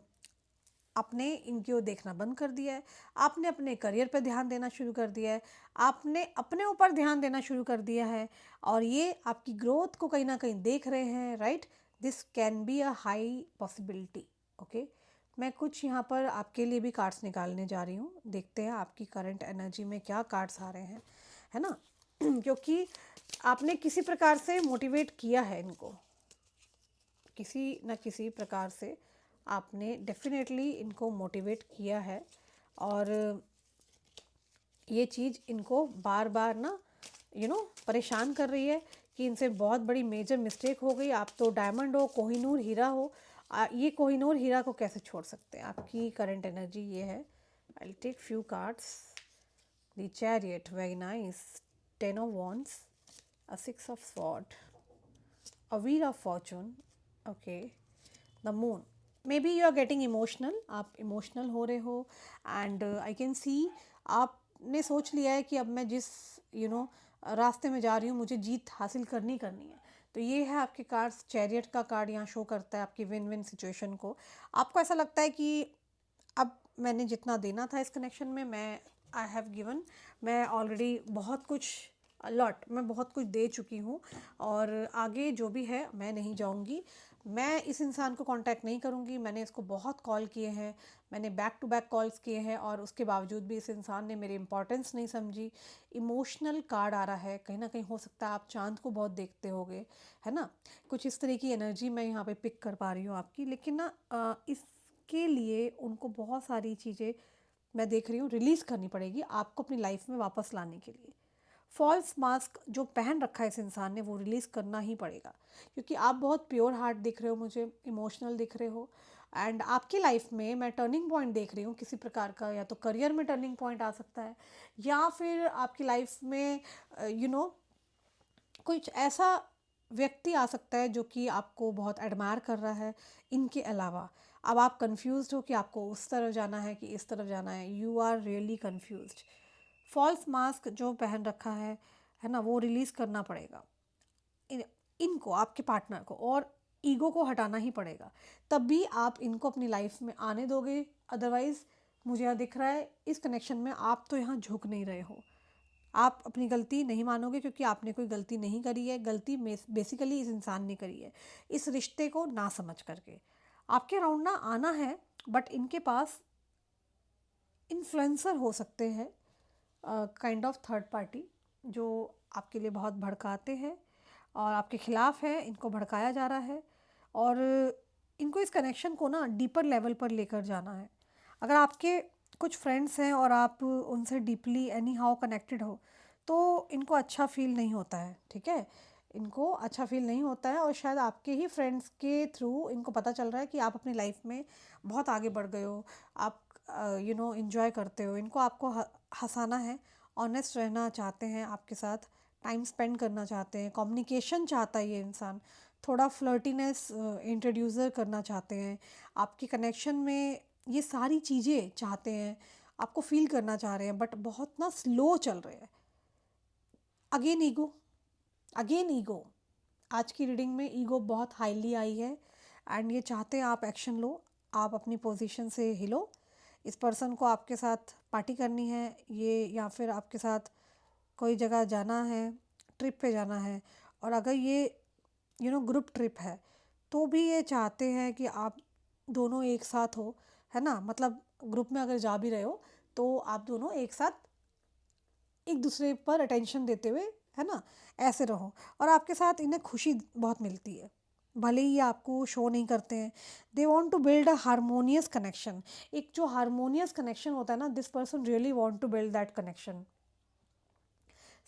आपने इनकी ओर देखना बंद कर दिया है, आपने अपने करियर पे ध्यान देना शुरू कर दिया है, आपने अपने ऊपर ध्यान देना शुरू कर दिया है, और ये आपकी ग्रोथ को कहीं ना कहीं देख रहे हैं। Right. This can be a high possibility. Okay, मैं कुछ यहाँ पर आपके लिए भी कार्ड्स निकालने जा रही हूँ। देखते हैं आपकी करंट एनर्जी में क्या कार्ड्स आ रहे हैं, है ना। क्योंकि आपने किसी प्रकार से मोटिवेट किया है इनको, किसी न किसी प्रकार से आपने डेफिनेटली इनको मोटिवेट किया है। और ये चीज़ इनको बार बार ना परेशान कर रही है कि इनसे बहुत बड़ी मेजर मिस्टेक हो गई। आप तो डायमंड हो, कोहिनूर हीरा हो, ये कोहिनूर हीरा को कैसे छोड़ सकते हैं। आपकी करंट एनर्जी ये है। I will take few cards. The chariot, very nice. 10 of Wands, a 6 of Swords, a Wheel of Fortune, okay, the Moon. Maybe you are getting emotional, आप इमोशनल हो रहे हो। एंड आई कैन सी आपने सोच लिया है कि अब मैं जिस रास्ते में जा रही हूँ, मुझे जीत हासिल करनी करनी है। तो ये है आपके कार्ड्स। चैरियट का कार्ड यहाँ शो करता है आपकी विन विन सिचुएशन को। आपको ऐसा लगता है कि अब मैंने जितना देना था इस कनेक्शन में, मैं आई हैव गिवन। मैं ऑलरेडी बहुत कुछ लॉट मैं बहुत कुछ दे चुकी हूँ, और आगे जो भी है मैं नहीं जाऊँगी। मैं इस इंसान को कांटेक्ट नहीं करूँगी। मैंने इसको बहुत कॉल किए हैं, मैंने बैक टू बैक कॉल्स किए हैं, और उसके बावजूद भी इस इंसान ने मेरी इंपॉर्टेंस नहीं समझी। इमोशनल कार्ड आ रहा है, कहीं ना कहीं हो सकता है आप चांद को बहुत देखते होगे, है ना। कुछ इस तरह की एनर्जी मैं यहाँ पे पिक कर पा रही हूँ आपकी। लेकिन ना इसके लिए उनको बहुत सारी चीज़ें मैं देख रही हूँ रिलीज़ करनी पड़ेगी आपको अपनी लाइफ में वापस लाने के लिए। फॉल्स मास्क जो पहन रखा है इस इंसान ने वो रिलीज़ करना ही पड़ेगा, क्योंकि आप बहुत प्योर हार्ट दिख रहे हो मुझे, इमोशनल दिख रहे हो। एंड आपकी लाइफ में मैं टर्निंग पॉइंट देख रही हूँ किसी प्रकार का, या तो करियर में टर्निंग पॉइंट आ सकता है, या फिर आपकी लाइफ में कुछ ऐसा व्यक्ति आ सकता है जो कि आपको बहुत एडमायर कर रहा है। इनके अलावा अब आप कंफ्यूज्ड हो कि आपको उस तरफ जाना है कि इस तरफ जाना है, you are really confused. False mask जो पहन रखा है ना, वो रिलीज़ करना पड़ेगा इनको, आपके पार्टनर को, और ईगो को हटाना ही पड़ेगा। तब भी आप इनको अपनी लाइफ में आने दोगे। अदरवाइज़ मुझे यहाँ दिख रहा है इस कनेक्शन में आप तो यहाँ झुक नहीं रहे हो। आप अपनी गलती नहीं मानोगे, क्योंकि आपने कोई गलती नहीं करी है। गलती बेसिकली इस इंसान ने करी है, इस रिश्ते को ना समझ करके। आपके अराउंड ना आना है, बट इनके पास इन्फ्लुएंसर हो सकते हैं, काइंड ऑफ थर्ड पार्टी, जो आपके लिए बहुत भड़काते हैं और आपके खिलाफ है, इनको भड़काया जा रहा है। और इनको इस कनेक्शन को ना डीपर लेवल पर लेकर जाना है। अगर आपके कुछ फ्रेंड्स हैं और आप उनसे डीपली एनी हाउ कनेक्टेड हो, तो इनको अच्छा फील नहीं होता है, ठीक है। इनको अच्छा फील नहीं होता है, और शायद आपके ही फ्रेंड्स के थ्रू इनको पता चल रहा है कि आप अपनी लाइफ में बहुत आगे बढ़ गए हो, आप इंजॉय करते हो। इनको आपको हंसाना है, ऑनेस्ट रहना चाहते हैं आपके साथ, टाइम स्पेंड करना चाहते हैं, कम्युनिकेशन चाहता है ये इंसान, थोड़ा फ्लर्टीनेस इंट्रोड्यूसर करना चाहते हैं आपके कनेक्शन में। ये सारी चीज़ें चाहते हैं, आपको फील करना चाह रहे हैं, बट बहुत ना स्लो चल रहे हैं। Again ego, again ego. आज की रीडिंग में ईगो बहुत हाईली आई है, एंड ये चाहते हैं आप एक्शन लो, आप अपनी पोजीशन से हिलो। इस पर्सन को आपके साथ पार्टी करनी है ये, या फिर आपके साथ कोई जगह जाना है, ट्रिप पे जाना है। और अगर ये ग्रुप ट्रिप है, तो भी ये चाहते हैं कि आप दोनों एक साथ हो, है ना। मतलब ग्रुप में अगर जा भी रहे हो, तो आप दोनों एक साथ एक दूसरे पर अटेंशन देते हुए, है ना, ऐसे रहो। और आपके साथ इन्हें खुशी बहुत मिलती है, भले ही ये आपको शो नहीं करते हैं। They want to build a harmonious connection. एक जो हारमोनियस कनेक्शन होता है ना, this person really want to build that connection.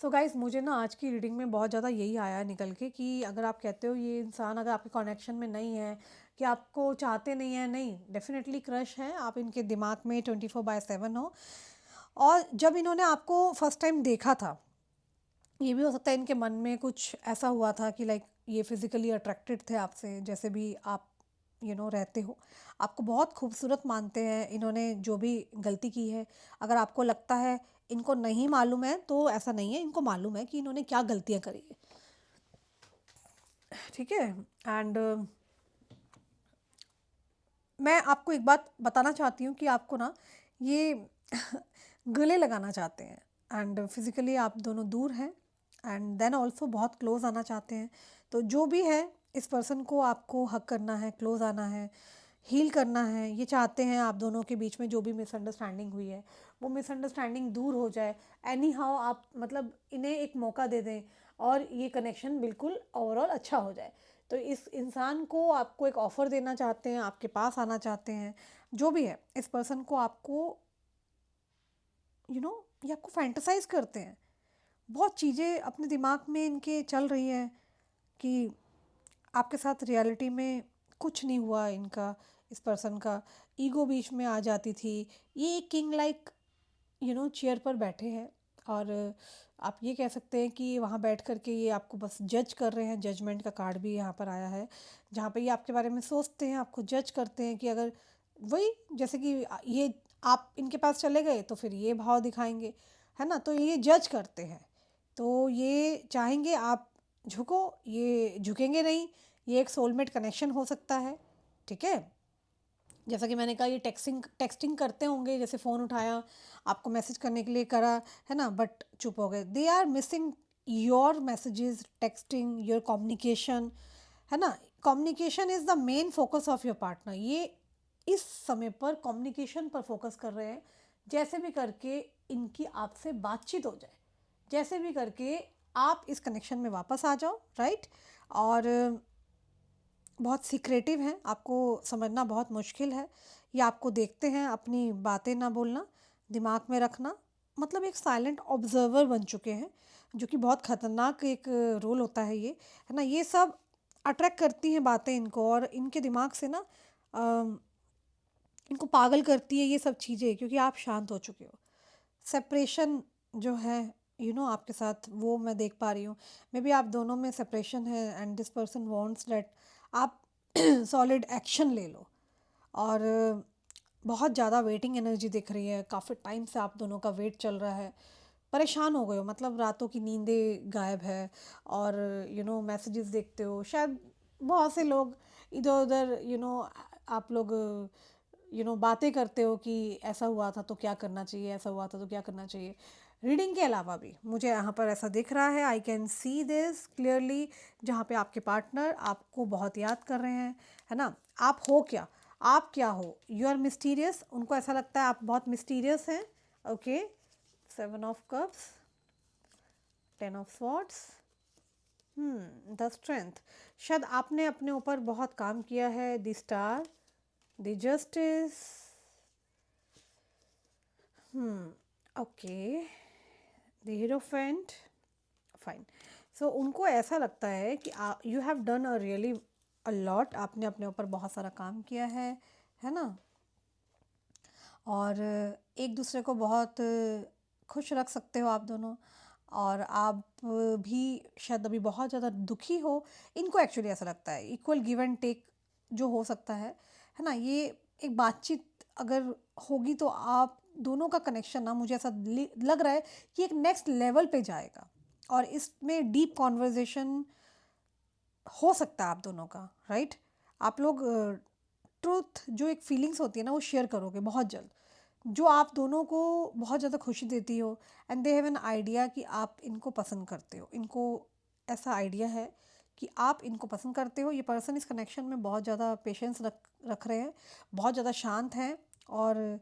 So guys, मुझे ना आज की रीडिंग में बहुत ज़्यादा यही आया निकल के, कि अगर आप कहते हो ये इंसान अगर आपके कनेक्शन में नहीं है, कि आपको चाहते नहीं है, नहीं, डेफिनेटली क्रश है, आप इनके दिमाग में 24/7 हो। और जब इन्होंने आपको फर्स्ट टाइम देखा था, ये भी हो सकता है इनके मन में कुछ ऐसा हुआ था कि लाइक ये फिजिकली अट्रैक्टेड थे आपसे, जैसे भी आप रहते हो। आपको बहुत खूबसूरत मानते हैं इन्होंने, जो भी गलती की है। अगर आपको लगता है इनको नहीं मालूम है, तो ऐसा नहीं है, इनको मालूम है कि इन्होंने क्या गलतियां करी है, ठीक है। एंड मैं आपको एक बात बताना चाहती हूँ कि आपको ना ये गले लगाना चाहते हैं, एंड फिज़िकली आप दोनों दूर हैं, एंड देन ऑल्सो बहुत क्लोज आना चाहते हैं। तो जो भी है, इस पर्सन को आपको हक करना है, क्लोज आना है, हील करना है। ये चाहते हैं आप दोनों के बीच में जो भी मिसअंडरस्टैंडिंग हुई है, वो मिसअंडरस्टैंडिंग दूर हो जाए। एनी हाउ आप मतलब इन्हें एक मौका दे दें, और ये कनेक्शन बिल्कुल ओवरऑल अच्छा हो जाए। तो इस इंसान को आपको एक ऑफ़र देना चाहते हैं, आपके पास आना चाहते हैं। जो भी है, इस पर्सन को आपको ये आपको फैंटसाइज करते हैं। बहुत चीज़ें अपने दिमाग में इनके चल रही हैं कि आपके साथ रियलिटी में कुछ नहीं हुआ इनका। इस पर्सन का ईगो बीच में आ जाती थी। ये किंग लाइक चेयर पर बैठे हैं, और आप ये कह सकते हैं कि वहाँ बैठ कर के ये आपको बस जज कर रहे हैं। जजमेंट का कार्ड भी यहाँ पर आया है, जहाँ पे ये आपके बारे में सोचते हैं, आपको जज करते हैं कि अगर वही, जैसे कि ये आप इनके पास चले गए तो फिर ये भाव दिखाएंगे, है ना। तो ये जज करते हैं, तो ये चाहेंगे आप झुको, ये झुकेंगे नहीं। ये एक सोलमेट कनेक्शन हो सकता है, ठीक है। जैसा कि मैंने कहा, ये टेक्सटिंग टेक्सटिंग करते होंगे, जैसे फ़ोन उठाया, आपको मैसेज करने के लिए करा, है ना, बट चुप हो गए। They are missing your messages, texting, your communication, है ना। Communication is the main focus of your partner. ये इस समय पर कम्युनिकेशन पर फोकस कर रहे हैं, जैसे भी करके इनकी आपसे बातचीत हो जाए, जैसे भी करके आप इस कनेक्शन में वापस आ जाओ, राइट। और बहुत सीक्रेटिव हैं, आपको समझना बहुत मुश्किल है। ये आपको देखते हैं, अपनी बातें ना बोलना, दिमाग में रखना, मतलब एक साइलेंट ऑब्जर्वर बन चुके हैं। जो कि बहुत ख़तरनाक एक रोल होता है ये, है ना? ये सब अट्रैक्ट करती हैं बातें इनको, और इनके दिमाग से ना अ, इनको पागल करती है ये सब चीज़ें, क्योंकि आप शांत हो चुके हो। सेपरेशन जो है आपके साथ, वो मैं देख पा रही हूँ। मे बी आप दोनों में सेपरेशन है, and this person wants that आप सॉलिड एक्शन ले लो। और बहुत ज़्यादा वेटिंग एनर्जी दिख रही है, काफ़ी टाइम से आप दोनों का वेट चल रहा है। परेशान हो गए हो, मतलब रातों की नींदें गायब है, और मैसेजेस देखते हो शायद। बहुत से लोग इधर उधर आप लोग बातें करते हो कि ऐसा हुआ था तो क्या करना चाहिए, ऐसा हुआ था तो क्या करना चाहिए। रीडिंग के अलावा भी मुझे यहाँ पर ऐसा दिख रहा है, I can see this clearly, जहाँ पे आपके पार्टनर आपको बहुत याद कर रहे हैं, है ना? आप हो क्या, आप क्या हो? यू आर मिस्टीरियस, उनको ऐसा लगता है आप बहुत मिस्टीरियस हैं। Okay, 7 of cups, 10 of swords, the strength. शायद आपने अपने ऊपर बहुत काम किया है। The star, the justice, okay, the hierophant, fine. So उनको ऐसा लगता है कि you have done a really a lot, आपने अपने ऊपर बहुत सारा काम किया है ना? और एक दूसरे को बहुत खुश रख सकते हो आप दोनों। और आप भी शायद अभी बहुत ज़्यादा दुखी हो। इनको एक्चुअली ऐसा लगता है इक्वल गिव एंड टेक जो हो सकता है ना? ये एक बातचीत अगर होगी तो आप दोनों का कनेक्शन ना, मुझे ऐसा लग रहा है कि एक नेक्स्ट लेवल पे जाएगा, और इसमें डीप कॉन्वर्जेशन हो सकता है आप दोनों का, राइट? आप लोग ट्रूथ, जो एक फीलिंग्स होती है ना, वो शेयर करोगे बहुत जल्द, जो आप दोनों को बहुत ज़्यादा खुशी देती हो। And they have an idea कि आप इनको पसंद करते हो। इनको ऐसा आइडिया है कि आप इनको पसंद करते हो। ये पर्सन इस कनेक्शन में बहुत ज़्यादा पेशेंस रख रहे हैं, बहुत ज़्यादा शांत हैं। और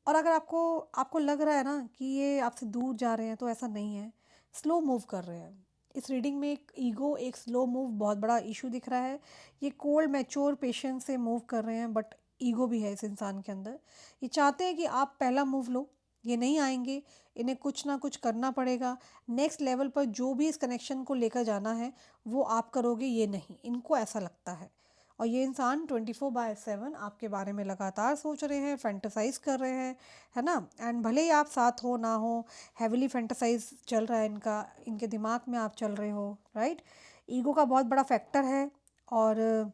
अगर आपको आपको लग रहा है ना कि ये आपसे दूर जा रहे हैं, तो ऐसा नहीं है, स्लो मूव कर रहे हैं। इस रीडिंग में एक ईगो, एक स्लो मूव बहुत बड़ा इशू दिख रहा है। ये कोल्ड मैच्योर पेशेंस से मूव कर रहे हैं, बट ईगो भी है इस इंसान के अंदर। ये चाहते हैं कि आप पहला मूव लो, ये नहीं आएंगे, इन्हें कुछ ना कुछ करना पड़ेगा। नेक्स्ट लेवल पर जो भी इस कनेक्शन को लेकर जाना है वो आप करोगे, ये नहीं, इनको ऐसा लगता है। और ये इंसान 24/7 आपके बारे में लगातार सोच रहे हैं, फैंटेसाइज कर रहे हैं, है ना? एंड भले ही आप साथ हो ना हो, हैविली फैंटेसाइज चल रहा है इनका, इनके दिमाग में आप चल रहे हो, राइट? ईगो का बहुत बड़ा फैक्टर है, और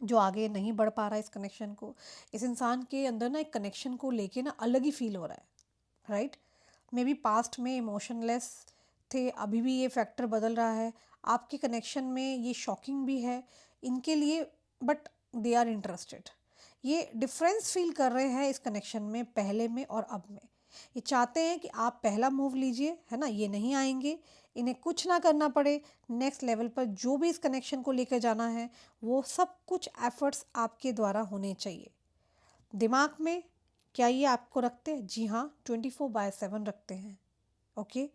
जो आगे नहीं बढ़ पा रहा है इस कनेक्शन को। इस इंसान के अंदर ना एक कनेक्शन को लेके ना अलग ही फील हो रहा है, राइट? मे बी पास्ट में इमोशनलेस थे, अभी भी ये फैक्टर बदल रहा है। आपके कनेक्शन में ये शॉकिंग भी है इनके लिए, बट दे आर इंटरेस्टेड। ये डिफरेंस फील कर रहे हैं इस कनेक्शन में, पहले में और अब में। ये चाहते हैं कि आप पहला मूव लीजिए, है ना? ये नहीं आएंगे, इन्हें कुछ ना करना पड़े। नेक्स्ट लेवल पर जो भी इस कनेक्शन को लेकर जाना है, वो सब कुछ एफर्ट्स आपके द्वारा होने चाहिए। दिमाग में क्या ये आपको रखते हैं? जी हाँ, 24/7 रखते हैं। ओके,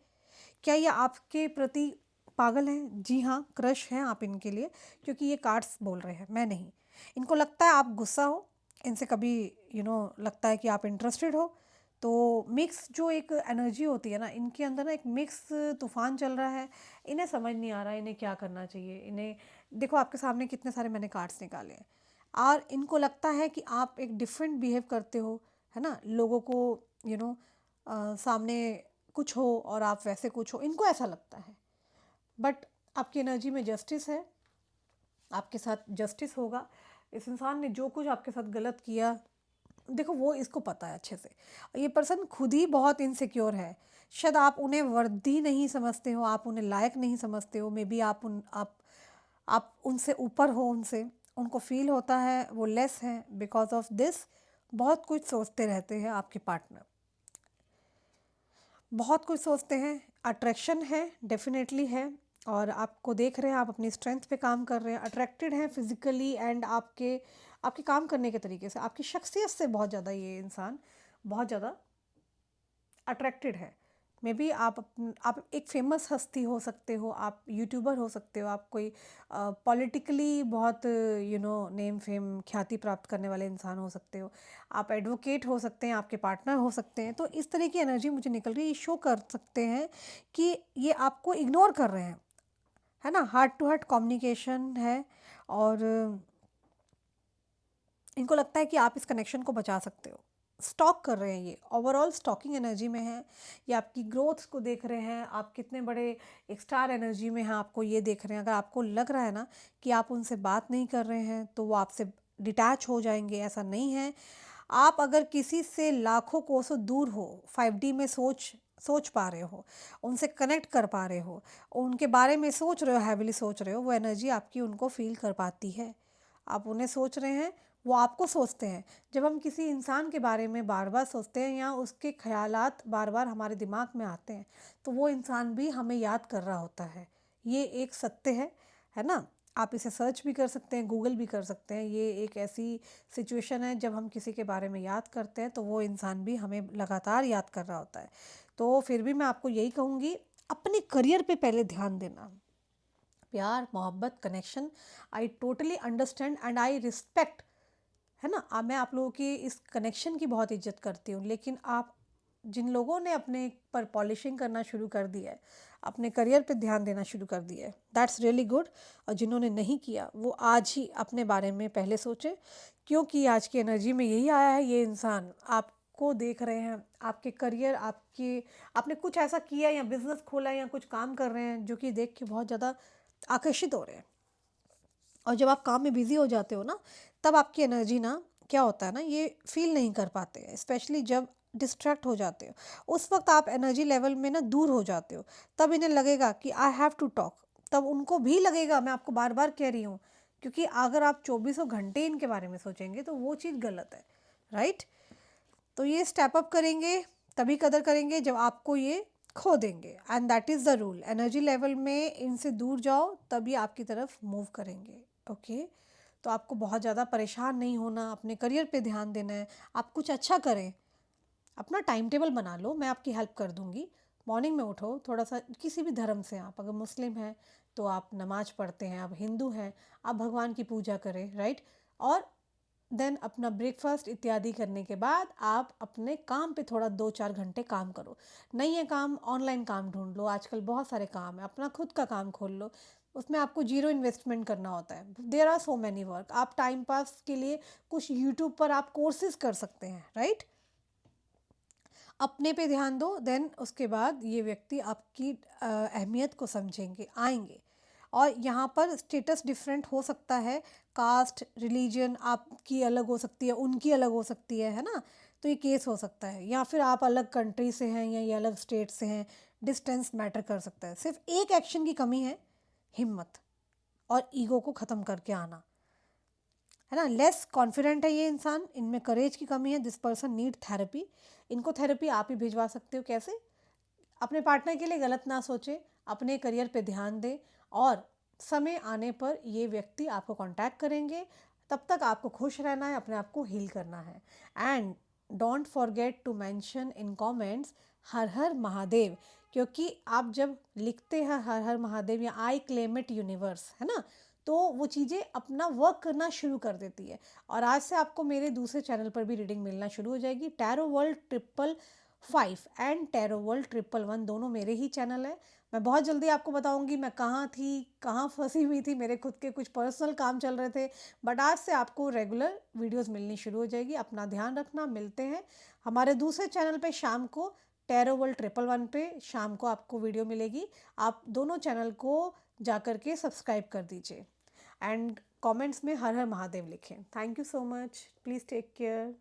क्या ये आपके प्रति पागल हैं? जी हाँ, क्रश हैं आप इनके लिए, क्योंकि ये कार्ड्स बोल रहे हैं, मैं नहीं। इनको लगता है आप गुस्सा हो, इनसे कभी लगता है कि आप इंटरेस्टेड हो। तो मिक्स जो एक एनर्जी होती है ना इनके अंदर, ना एक मिक्स तूफान चल रहा है। इन्हें समझ नहीं आ रहा है इन्हें क्या करना चाहिए। इन्हें देखो, आपके सामने कितने सारे मैंने कार्ड्स निकाले हैं, और इनको लगता है कि आप एक डिफरेंट बिहेव करते हो, है ना? लोगों को यू नो सामने कुछ हो और आप वैसे कुछ हो, इनको ऐसा लगता है। बट आपकी एनर्जी में जस्टिस है, आपके साथ जस्टिस होगा। इस इंसान ने जो कुछ आपके साथ गलत किया, देखो वो इसको पता है अच्छे से। ये पर्सन खुद ही बहुत इनसिक्योर है। शायद आप उन्हें वर्दी नहीं समझते हो, आप उन्हें लायक नहीं समझते हो। मे बी आप उनसे ऊपर हो, उनसे उनको फील होता है वो लेस हैं। बिकॉज ऑफ दिस बहुत कुछ सोचते रहते हैं आपके पार्टनर, बहुत कुछ सोचते हैं। अट्रैक्शन है, डेफिनेटली है, और आपको देख रहे हैं, आप अपनी स्ट्रेंथ पे काम कर रहे हैं, अट्रैक्टेड हैं फिजिकली, एंड आपके आपके काम करने के तरीके से, आपकी शख्सियत से बहुत ज़्यादा ये इंसान बहुत ज़्यादा अट्रैक्टेड है। मे बी आप एक फेमस हस्ती हो सकते हो, आप यूट्यूबर हो सकते हो, आप कोई पॉलिटिकली बहुत नेम फेम ख्याति प्राप्त करने वाले इंसान हो सकते हो, आप एडवोकेट हो सकते हैं, आपके पार्टनर हो सकते हैं। तो इस तरह की एनर्जी मुझे निकल रही है, ये शो कर सकते हैं कि ये आपको इग्नोर कर रहे हैं, है ना। हार्ट टू हार्ट कम्युनिकेशन है और इनको लगता है कि आप इस कनेक्शन को बचा सकते हो। स्टॉक कर रहे हैं, ये ओवरऑल स्टॉकिंग एनर्जी में है। ये आपकी ग्रोथ को देख रहे हैं, आप कितने बड़े एक स्टार एनर्जी में हैं, आपको ये देख रहे हैं। अगर आपको लग रहा है ना कि आप उनसे बात नहीं कर रहे हैं तो वो आपसे डिटैच हो जाएंगे, ऐसा नहीं है। आप अगर किसी से लाखों कोसों दूर हो, 5D में सोच पा रहे हो, उनसे कनेक्ट कर पा रहे हो, उनके बारे में सोच रहे हो, हैविली सोच रहे हो, वो एनर्जी आपकी उनको फील कर पाती है। आप उन्हें सोच रहे हैं, वो आपको सोचते हैं। जब हम किसी इंसान के बारे में बार बार सोचते हैं या उसके ख्यालात बार बार हमारे दिमाग में आते हैं तो वो इंसान भी हमें याद कर रहा होता है। ये एक सत्य है ना। आप इसे सर्च भी कर सकते हैं, गूगल भी कर सकते हैं। ये एक ऐसी सिचुएशन है जब हम किसी के बारे में याद करते हैं तो वो इंसान भी हमें लगातार याद कर रहा होता है। तो फिर भी मैं आपको यही कहूँगी, अपने करियर पे पहले ध्यान देना। प्यार, मोहब्बत, connection, I totally understand and I respect, है ना। मैं आप लोगों की इस कनेक्शन की बहुत इज्जत करती हूँ, लेकिन आप जिन लोगों ने अपने पर पॉलिशिंग करना शुरू कर दिया है, अपने करियर पे ध्यान देना शुरू कर दिया है, दैट्स रियली गुड। और जिन्होंने नहीं किया वो आज ही अपने बारे में पहले सोचें, क्योंकि आज की एनर्जी में यही आया है। ये इंसान आपको देख रहे हैं, आपके करियर, आपने कुछ ऐसा किया या बिजनेस खोला या कुछ काम कर रहे हैं जो कि देख के बहुत ज़्यादा आकर्षित हो रहे हैं। और जब आप काम में बिजी हो जाते हो ना, तब आपकी एनर्जी ना क्या होता है ना, ये फील नहीं कर पाते हैं। स्पेशली जब डिस्ट्रैक्ट हो जाते हो, उस वक्त आप एनर्जी लेवल में ना दूर हो जाते हो। तब इन्हें लगेगा कि आई हैव टू टॉक, तब उनको भी लगेगा, मैं आपको बार बार कह रही हूँ, क्योंकि अगर आप चौबीसों घंटे इनके बारे में सोचेंगे तो वो चीज़ गलत है, राइट। तो ये स्टेप अप करेंगे, तभी कदर करेंगे जब आपको ये खो देंगे। And that is the rule. Energy level में इनसे दूर जाओ, तभी आपकी तरफ मूव करेंगे। ओके। तो आपको बहुत ज़्यादा परेशान नहीं होना, अपने करियर पे ध्यान देना है। आप कुछ अच्छा करें, अपना टाइम टेबल बना लो, मैं आपकी हेल्प कर दूंगी। मॉर्निंग में उठो, थोड़ा सा किसी भी धर्म से, आप अगर मुस्लिम हैं तो आप नमाज पढ़ते हैं, आप हिंदू हैं आप भगवान की पूजा करें, राइट। और देन अपना ब्रेकफास्ट इत्यादि करने के बाद आप अपने काम पे थोड़ा 2-4 घंटे काम करो। नहीं है काम, ऑनलाइन काम ढूंढ लो, आजकल बहुत सारे काम है, अपना खुद का काम खोल लो। उसमें आपको जीरो इन्वेस्टमेंट करना होता है। There are so many work. आप टाइम पास के लिए कुछ यूट्यूब पर आप कोर्सेज कर सकते हैं, राइट। अपने पे ध्यान दो, देन उसके बाद ये व्यक्ति आपकी अहमियत को समझेंगे, आएंगे। और यहाँ पर स्टेटस डिफरेंट हो सकता है, कास्ट, रिलीजन आपकी अलग हो सकती है, उनकी अलग हो सकती है ना। तो ये केस हो सकता है, या फिर आप अलग कंट्री से हैं या ये अलग स्टेट से हैं, डिस्टेंस मैटर कर सकता है। सिर्फ एक एक्शन की कमी है, हिम्मत और ईगो को ख़त्म करके आना, है ना। लेस कॉन्फिडेंट है ये इंसान, इनमें करेज की कमी है। This person need therapy. इनको थेरेपी आप ही भिजवा सकते हो। कैसे? अपने पार्टनर के लिए गलत ना सोचें, अपने करियर पे ध्यान दें, और समय आने पर ये व्यक्ति आपको कांटेक्ट करेंगे। तब तक आपको खुश रहना है, अपने आप को हील करना है। And don't forget to mention in comments हर हर महादेव, क्योंकि आप जब लिखते हैं हर हर महादेव या आई क्लेम इट यूनिवर्स, है ना, तो वो चीज़ें अपना वर्क करना शुरू कर देती है। और आज से आपको मेरे दूसरे चैनल पर भी रीडिंग मिलना शुरू हो जाएगी। Tarot world 555 and tarot world 111 दोनों मेरे ही चैनल है। मैं बहुत जल्दी आपको बताऊंगी मैं कहाँ थी, कहाँ फंसी हुई थी, मेरे खुद के कुछ पर्सनल काम चल रहे थे। बट आज से आपको रेगुलर वीडियोस मिलनी शुरू हो जाएगी। अपना ध्यान रखना, मिलते हैं हमारे दूसरे चैनल पे शाम को, टैरो वर्ल्ड 111 पे शाम को आपको वीडियो मिलेगी। आप दोनों चैनल को जाकर के सब्सक्राइब कर दीजिए एंड कमेंट्स में हर हर महादेव लिखें। Thank you so much, please take care.